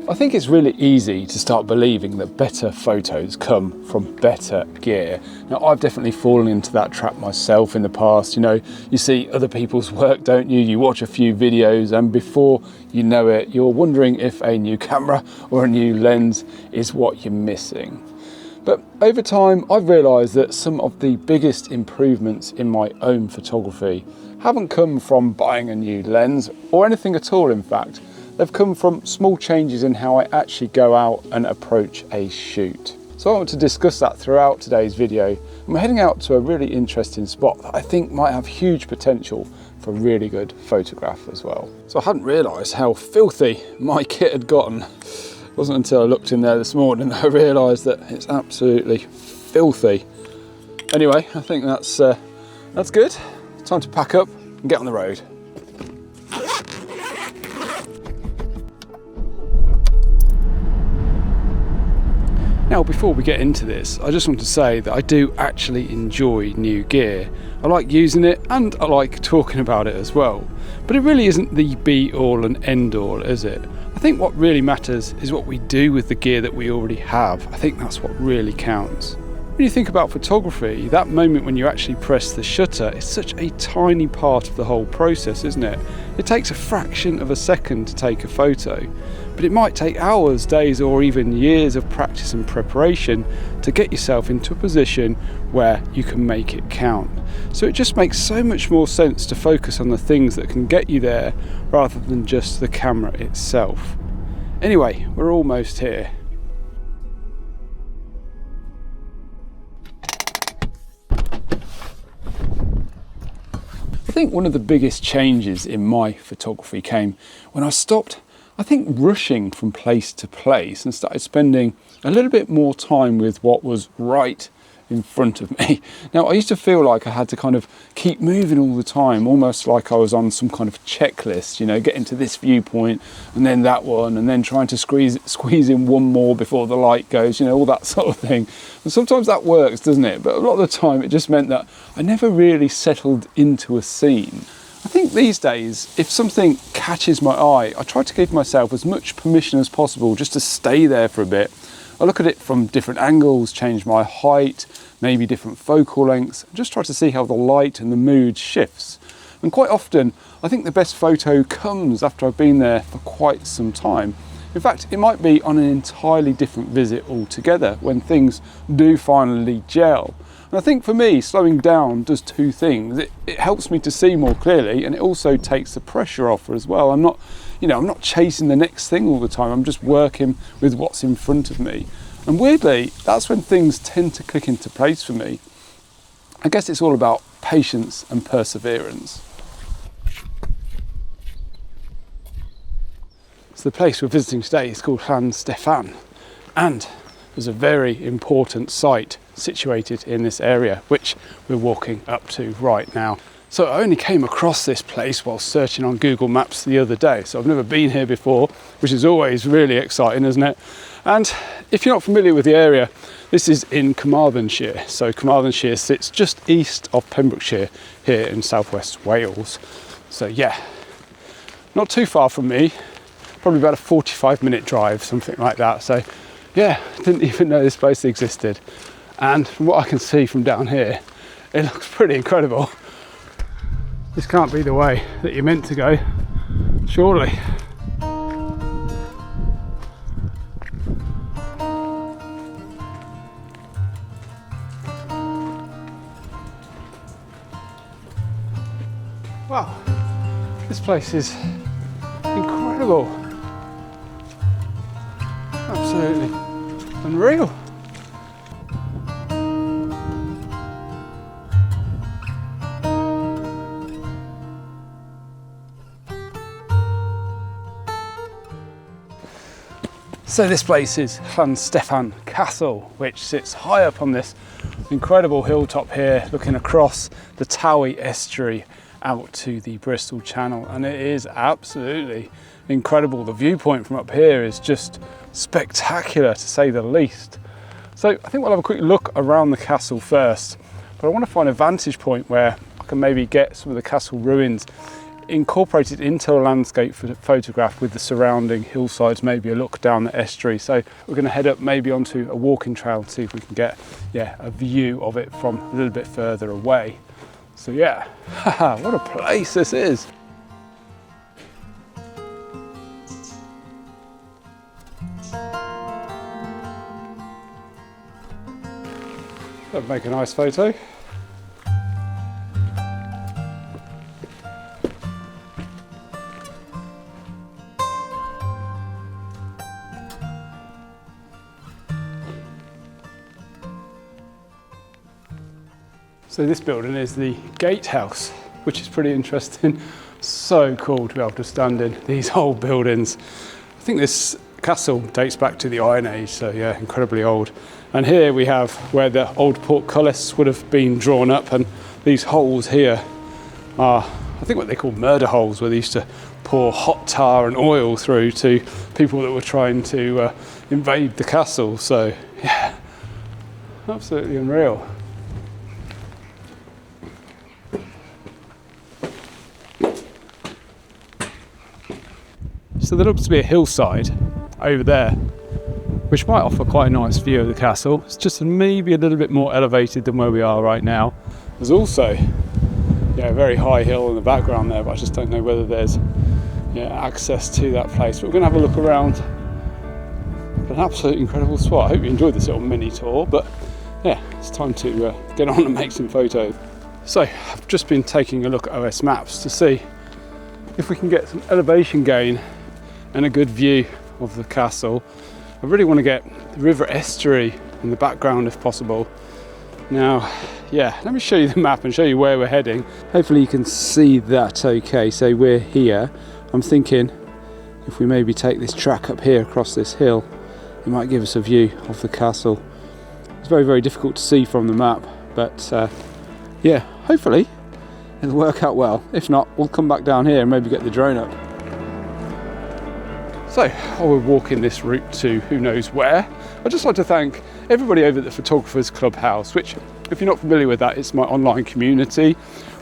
I think it's really easy to start believing that better photos come from better gear. Now, I've definitely fallen into that trap myself in the past. You know, you see other people's work, don't you? You watch a few videos and before you know it, you're wondering if a new camera or a new lens is what you're missing. But over time, I've realised that some of the biggest improvements in my own photography haven't come from buying a new lens or anything at all, in fact. They've come from small changes in how I actually go out and approach a shoot. So I want to discuss that throughout today's video. I'm heading out to a really interesting spot that I think might have huge potential for a really good photograph as well. So I hadn't realised how filthy my kit had gotten. It wasn't until I looked in there this morning that I realised that it's absolutely filthy. Anyway, I think that's good. Time to pack up and get on the road. Now, before we get into this, I just want to say that I do actually enjoy new gear. I like using it and I like talking about it as well. But it really isn't the be all and end all, is it? I think what really matters is what we do with the gear that we already have. I think that's what really counts. When you think about photography, that moment when you actually press the shutter is such a tiny part of the whole process, isn't it? It takes a fraction of a second to take a photo, but it might take hours, days, or even years of practice and preparation to get yourself into a position where you can make it count. So it just makes so much more sense to focus on the things that can get you there rather than just the camera itself. Anyway, we're almost here. I think one of the biggest changes in my photography came when I stopped, I think, rushing from place to place and started spending a little bit more time with what was right in front of me. Now, I used to feel like I had to kind of keep moving all the time, almost like I was on some kind of checklist, you know, getting to this viewpoint and then that one, and then trying to squeeze in one more before the light goes, you know, all that sort of thing. And sometimes that works, doesn't it? But a lot of the time it just meant that I never really settled into a scene. I think these days, if something catches my eye, I try to give myself as much permission as possible just to stay there for a bit. I look at it from different angles, change my height, maybe different focal lengths, and just try to see how the light and the mood shifts. And quite often, I think the best photo comes after I've been there for quite some time. In fact, it might be on an entirely different visit altogether when things do finally gel. And I think for me, slowing down does two things. It helps me to see more clearly, and it also takes the pressure off as well. I'm not chasing the next thing all the time. I'm just working with what's in front of me. And weirdly, that's when things tend to click into place for me. I guess it's all about patience and perseverance. So the place we're visiting today is called Llansteffan, and there's a very important site situated in this area, which we're walking up to right now. So I only came across this place while searching on Google Maps the other day. So I've never been here before, which is always really exciting, isn't it? And if you're not familiar with the area, this is in Carmarthenshire. So Carmarthenshire sits just east of Pembrokeshire here in southwest Wales. So yeah, not too far from me, probably about a 45-minute drive, something like that. So yeah, didn't even know this place existed. And from what I can see from down here, it looks pretty incredible. This can't be the way that you're meant to go, surely. Wow, this place is incredible. Absolutely unreal. So this place is Llansteffan Castle, which sits high up on this incredible hilltop here, looking across the Towie estuary out to the Bristol Channel, and it is absolutely incredible. The viewpoint from up here is just spectacular, to say the least. So I think we'll have a quick look around the castle first, but I want to find a vantage point where I can maybe get some of the castle ruins incorporate it into a landscape photograph with the surrounding hillsides, maybe a look down the estuary. So we're going to head up maybe onto a walking trail and see if we can get a view of it from a little bit further away. So yeah, what a place this is. That'd make a nice photo. So this building is the gatehouse, which is pretty interesting. So cool to be able to stand in these old buildings. I think this castle dates back to the Iron Age, so yeah, incredibly old. And here we have where the old portcullis would have been drawn up, and these holes here are, I think, what they call murder holes, where they used to pour hot tar and oil through to people that were trying to invade the castle. So yeah, absolutely unreal. So there looks to be a hillside over there, which might offer quite a nice view of the castle. It's just maybe a little bit more elevated than where we are right now. There's also a very high hill in the background there, but I just don't know whether there's access to that place. But we're going to have a look around. An absolutely incredible spot. I hope you enjoyed this little mini tour, but yeah, it's time to get on and make some photos. So I've just been taking a look at OS Maps to see if we can get some elevation gain and a good view of the castle. I really want to get the river estuary in the background if possible. Now, yeah, let me show you the map and show you where we're heading. Hopefully you can see that okay. So we're here. I'm thinking if we maybe take this track up here across this hill, it might give us a view of the castle. It's very, very difficult to see from the map, but yeah, hopefully it'll work out well. If not, we'll come back down here and maybe get the drone up. So, while we're walking this route to who knows where, I'd just like to thank everybody over at the Photographers Clubhouse, which, if you're not familiar with that, it's my online community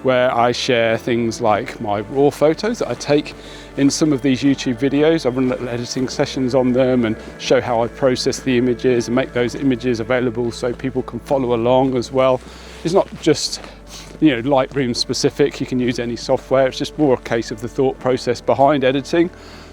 where I share things like my raw photos that I take in some of these YouTube videos. I run little editing sessions on them and show how I process the images and make those images available so people can follow along as well. It's not just Lightroom specific, you can use any software. It's just more a case of the thought process behind editing.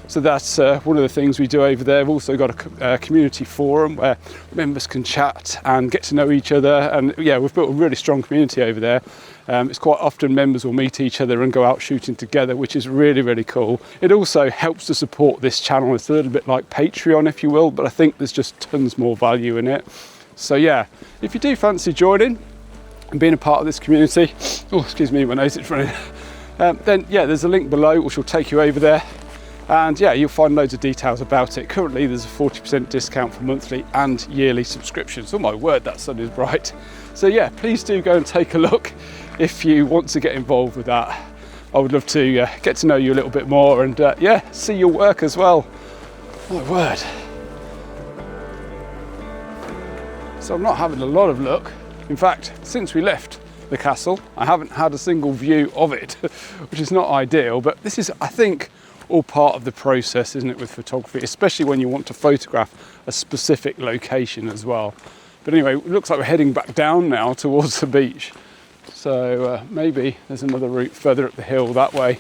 So that's one of the things we do over there. We've also got a community forum where members can chat and get to know each other. And yeah, we've built a really strong community over there. It's quite often members will meet each other and go out shooting together, which is really, really cool. It also helps to support this channel. It's a little bit like Patreon, if you will, but I think there's just tons more value in it. So yeah, if you do fancy joining and being a part of this community, oh, excuse me, my nose is running, then yeah, there's a link below which will take you over there. And yeah, you'll find loads of details about it. Currently, there's a 40% discount for monthly and yearly subscriptions. Oh my word, that sun is bright. So yeah, please do go and take a look if you want to get involved with that. I would love to get to know you a little bit more and yeah, see your work as well. My word. So I'm not having a lot of luck. In fact, since we left the castle, I haven't had a single view of it, which is not ideal, but this is, I think, all part of the process, isn't it, with photography, especially when you want to photograph a specific location as well. But anyway, it looks like we're heading back down now towards the beach. So maybe there's another route further up the hill that way.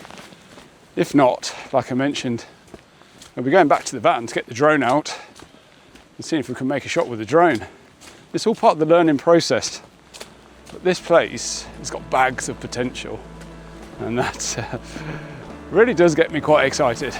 If not, like I mentioned, we'll be going back to the van to get the drone out and see if we can make a shot with the drone. It's all part of the learning process. But this place has got bags of potential, and that's really does get me quite excited.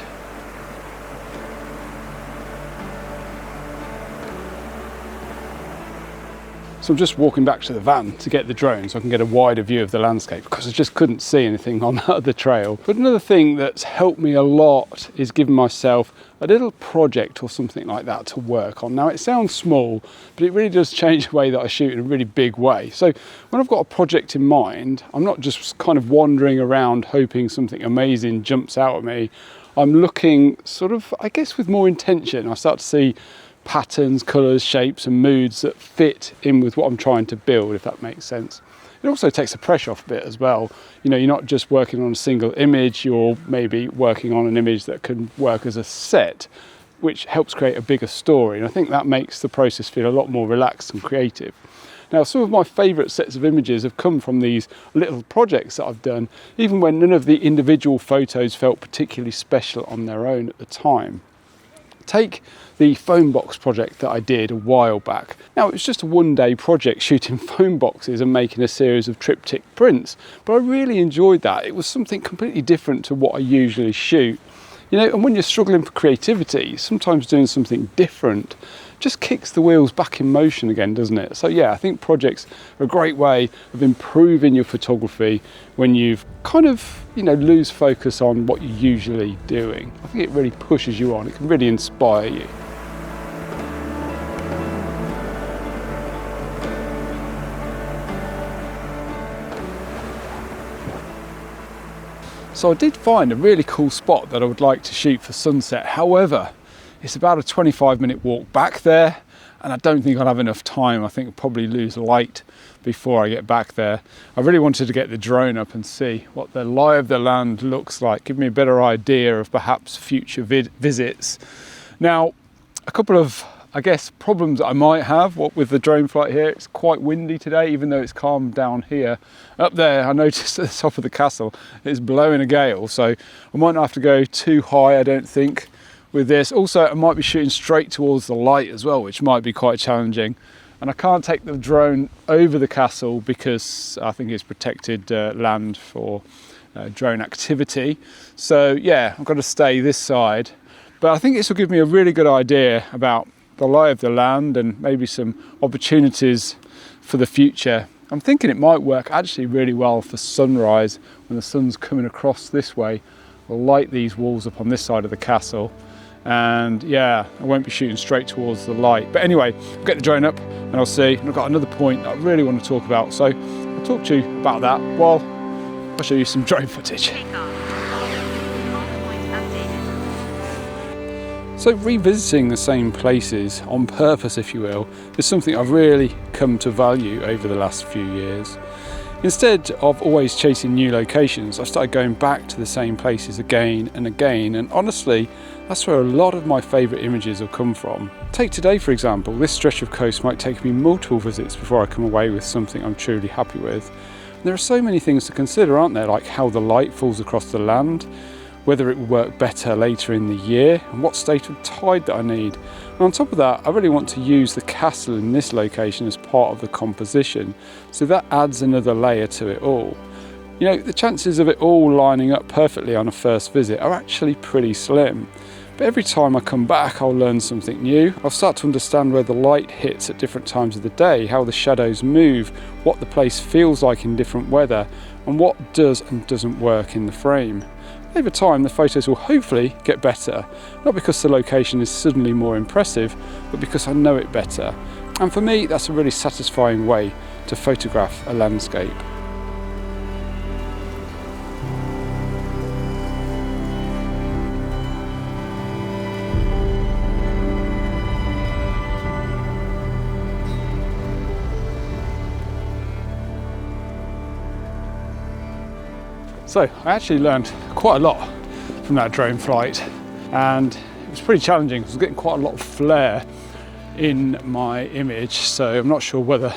So I'm just walking back to the van to get the drone so I can get a wider view of the landscape, because I just couldn't see anything on that other trail. But another thing that's helped me a lot is giving myself a little project or something like that to work on. Now, it sounds small, but it really does change the way that I shoot in a really big way. So when I've got a project in mind, I'm not just kind of wandering around hoping something amazing jumps out at me. I'm looking sort of, I guess, with more intention. I start to see patterns, colours, shapes and moods that fit in with what I'm trying to build, if that makes sense. It also takes the pressure off a bit as well. You know, you're not just working on a single image, you're maybe working on an image that can work as a set, which helps create a bigger story. And I think that makes the process feel a lot more relaxed and creative. Now, some of my favourite sets of images have come from these little projects that I've done, even when none of the individual photos felt particularly special on their own at the time. Take the phone box project that I did a while back. Now, it was just a one-day project shooting phone boxes and making a series of triptych prints, but I really enjoyed that. It was something completely different to what I usually shoot. You know, and when you're struggling for creativity, sometimes doing something different just kicks the wheels back in motion again, doesn't it? So yeah, I think projects are a great way of improving your photography when you've kind of, you know, lose focus on what you're usually doing. I think it really pushes you on. It can really inspire you. So I did find a really cool spot that I would like to shoot for sunset. However, it's about a 25-minute walk back there, and I don't think I'll have enough time. I think I'll probably lose light before I get back there. I really wanted to get the drone up and see what the lie of the land looks like, give me a better idea of perhaps future visits. Now, a couple of, I guess, problems that I might have with the drone flight here. It's quite windy today, even though it's calm down here. Up there, I noticed at the top of the castle, it's blowing a gale, so I might not have to go too high, I don't think, with this. Also, I might be shooting straight towards the light as well, which might be quite challenging. And I can't take the drone over the castle because I think it's protected land for drone activity. So yeah, I've got to stay this side. But I think this will give me a really good idea about the lie of the land and maybe some opportunities for the future. I'm thinking it might work actually really well for sunrise when the sun's coming across this way. We'll light these walls up on this side of the castle, and yeah, I won't be shooting straight towards the light. But anyway, I'll get the drone up and I'll see. And I've got another point that I really want to talk about, so I'll talk to you about that while I show you some drone footage. So revisiting the same places on purpose, if you will, is something I've really come to value over the last few years. Instead of always chasing new locations, I've started going back to the same places again and again, and honestly, that's where a lot of my favourite images have come from. Take today, for example. This stretch of coast might take me multiple visits before I come away with something I'm truly happy with. And there are so many things to consider, aren't there, like how the light falls across the land, whether it will work better later in the year, and what state of tide that I need. And on top of that, I really want to use the castle in this location as part of the composition, so that adds another layer to it all. You know, the chances of it all lining up perfectly on a first visit are actually pretty slim. But every time I come back, I'll learn something new. I'll start to understand where the light hits at different times of the day, how the shadows move, what the place feels like in different weather, and what does and doesn't work in the frame. Over time, the photos will hopefully get better, not because the location is suddenly more impressive, but because I know it better. And for me, that's a really satisfying way to photograph a landscape. So I actually learned quite a lot from that drone flight, and it was pretty challenging. I was getting quite a lot of flare in my image, so I'm not sure whether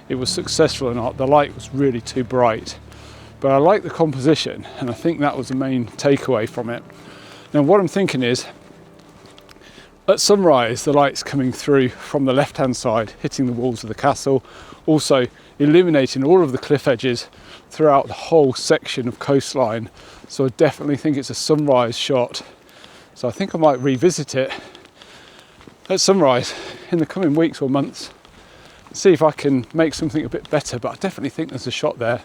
it was successful or not. The light was really too bright, but I like the composition, and I think that was the main takeaway from it. Now what I'm thinking is, at sunrise, the light's coming through from the left-hand side, hitting the walls of the castle, also illuminating all of the cliff edges throughout the whole section of coastline. So I definitely think it's a sunrise shot. So I think I might revisit it at sunrise in the coming weeks or months, see if I can make something a bit better. But I definitely think there's a shot there.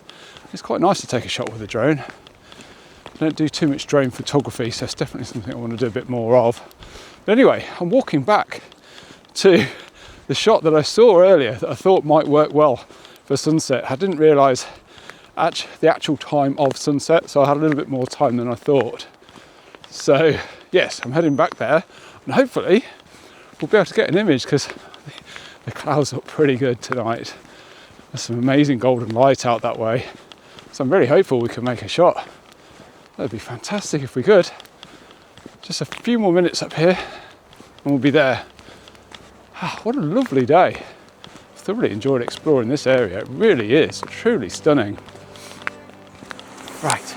It's quite nice to take a shot with a drone. I don't do too much drone photography, so it's definitely something I want to do a bit more of. But anyway, I'm walking back to the shot that I saw earlier that I thought might work well for sunset. I didn't realise the actual time of sunset, so I had a little bit more time than I thought. So yes, I'm heading back there, and hopefully we'll be able to get an image, because the clouds look pretty good tonight. There's some amazing golden light out that way. So I'm really hopeful we can make a shot. That'd be fantastic if we could. Just a few more minutes up here and we'll be there. What a lovely day. I've thoroughly enjoyed exploring this area. It really is truly stunning. Right.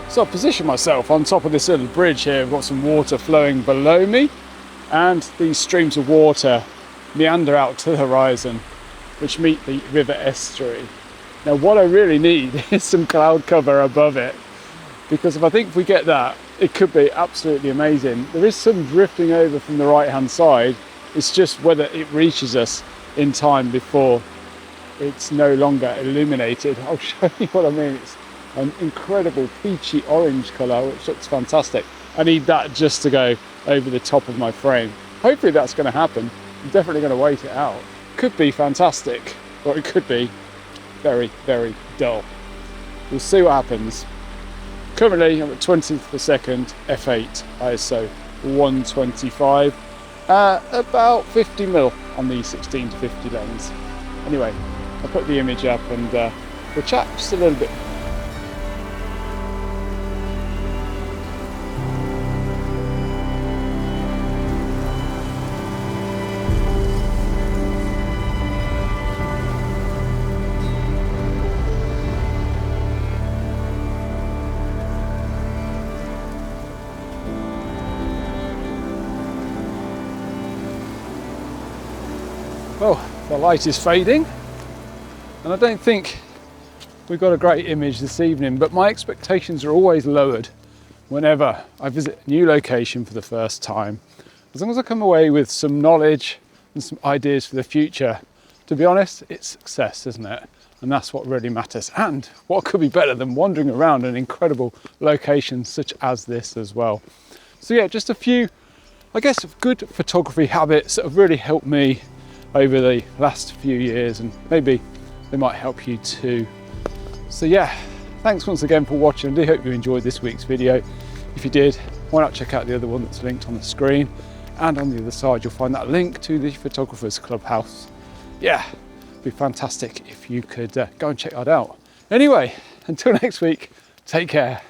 So I've positioned myself on top of this little bridge here. I've got some water flowing below me, and these streams of water meander out to the horizon, which meet the river estuary. Now what I really need is some cloud cover above it, because if we get that, it could be absolutely amazing. There is some drifting over from the right hand side. It's just whether it reaches us in time before it's no longer illuminated. I'll show you what I mean. It's an incredible peachy orange colour, which looks fantastic. I need that just to go over the top of my frame. Hopefully that's going to happen. I'm definitely going to wait it out. Could be fantastic, or it could be very, very dull. We'll see what happens. Currently I'm at 20th per second, f8 ISO 125, about 50 mil on the 16 to 50 lens. Anyway, I'll put the image up and we'll chat just a little bit. Well, the light is fading, and I don't think we've got a great image this evening, but my expectations are always lowered whenever I visit a new location for the first time. As long as I come away with some knowledge and some ideas for the future, to be honest, it's success, isn't it? And that's what really matters. And what could be better than wandering around an incredible location such as this as well? So yeah, just a few, I guess, good photography habits that have really helped me over the last few years, and maybe they might help you too. So yeah, thanks once again for watching. I do hope you enjoyed this week's video. If you did, why not check out the other one that's linked on the screen, and on the other side you'll find that link to the Photographers Clubhouse. Yeah, it'd be fantastic if you could go and check that out. Anyway, until next week, take care.